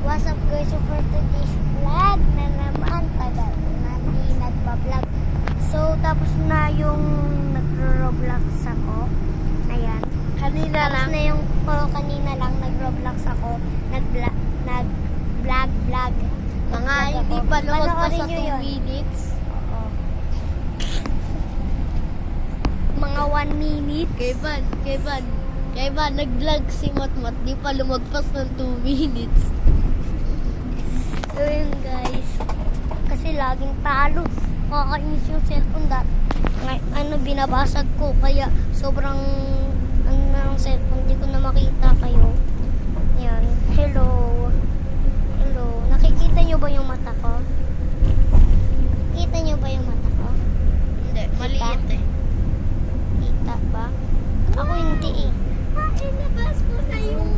What's up guys, so for today's vlog na naman, tagal na hindi nagpa-vlog. So tapos na yung nagro-roblox ako. Ayan. Kanina Tapos lang. na yung kanina lang nag-roblox ako. Nag-vlog. Mga hindi pa lumagpas Panoorin sa nyo 2 yun. minutes. Oo. Mga 1 minute. Kay Van, nag-vlog si Matmat. Di pa lumagpas ng 2 minutes. So yun guys. Kasi laging talo. Kakainis yung cellphone binabasag ko. Kaya sobrang ng cellphone. Hindi ko na makita kayo. Yan. Hello. Nakikita nyo ba yung mata ko? Kita nyo ba yung mata ko? Hindi, maliit eh. Kita ba? Ako hindi eh. Inabas ko na yung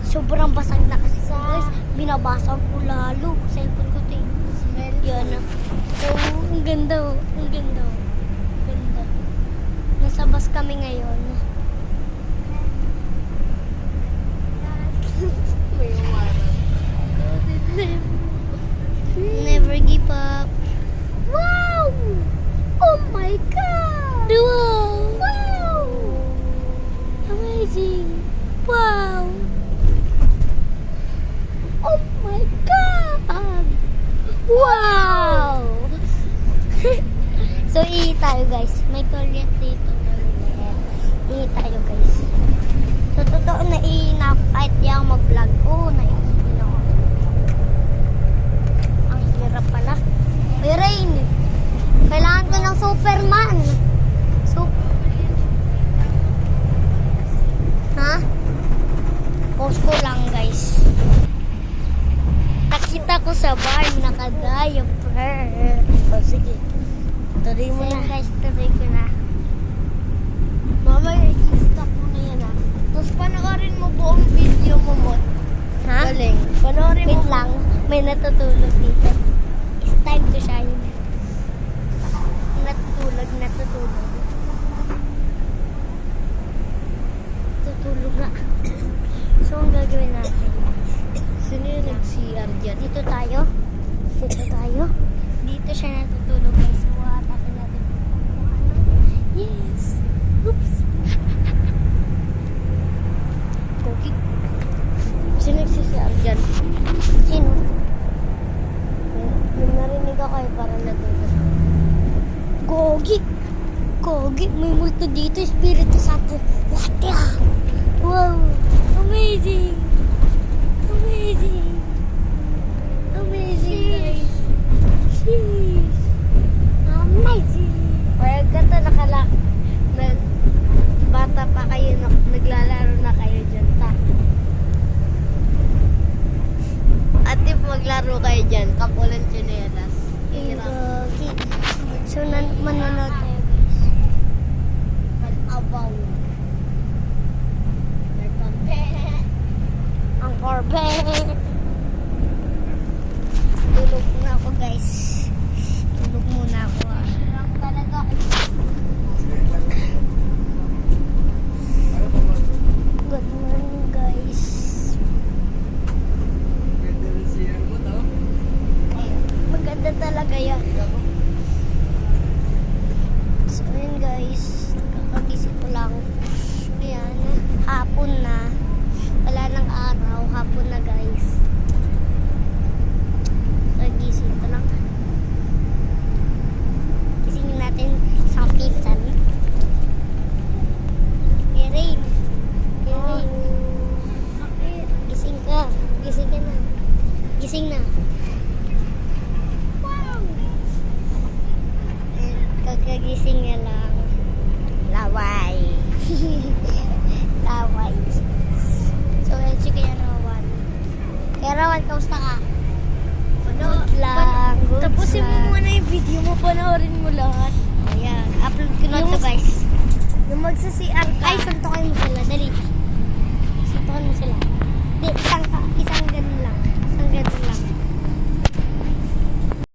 Sobrang basag na kasi guys. Binabasag ko lalo. Cellphone ko ito eh. smell. Yan ah. So, ang ganda oh. Ang ganda oh. Ganda. Nasa bus kami ngayon. May umarang. Never give up. Wow! Oh my God! Wow! Amazing! Wow! Oh my God! Wow! So, ihi tayo guys. May toilet dito. Ihi tayo guys. So, totoo na ihi na ako kahit di ako mag-vlog. Oo, naihi na ako. Ang hirap pala. May rain. Kailangan ko ng Superman. Ha? Post ko lang guys. Nakita ko sa bar, naka-diaper. O sige. Tuloy mo So na. guys, tuloy ko na. Mamaya, i-stop mo na yan ah. Tapos panoorin mo buong video mo mo. Ha? Galing. Panoorin mo. Wait lang, may natutulog dito. It's time to shine. Natutulog. Tutulog na. So, ang gagawin natin? Sino yung nag-CR dyan? Dito tayo. Dito siya natutulog guys. So, hatakin natin. Yes! Oops! Cookie. Sino nag-CR dyan? Sino? Yung narinig ako ay parang natulog. Gogi! May multo dito. Espiritu Santo. What the? Wow! Amazing! Guys. Jeez! Amazing! Pag gata bata pa kayo, naglalaro na kayo dyan, ta. At if maglaro kayo dyan, kapulan tsinelas. Hirap. Gogi. So, manonood tayo guys. Pag-abaw. Ang Corvette. Tulog muna ako guys. Tulog muna ako ah. Talaga. Good morning guys. Maganda talaga yan. So yun guys. Kakagising ko lang. Ayan. Hapon na. Wala nang araw. Hapon na guys. Kagising ko lang. Gisingin natin sa pinsan. Rain. Gising ka. Gising ka na. Gising na. Wow! And kakagising niya lang. Laway. Laway. So, yun si Kuya Rowan. Kuya Rowan, kamusta ka? Good lang. Tapusin mo muna yung video mo, panoorin mo lahat. Ayan. Upload ko na Yung- ito guys. Yung magsa-CR ka. Ay, suntokin mo sila.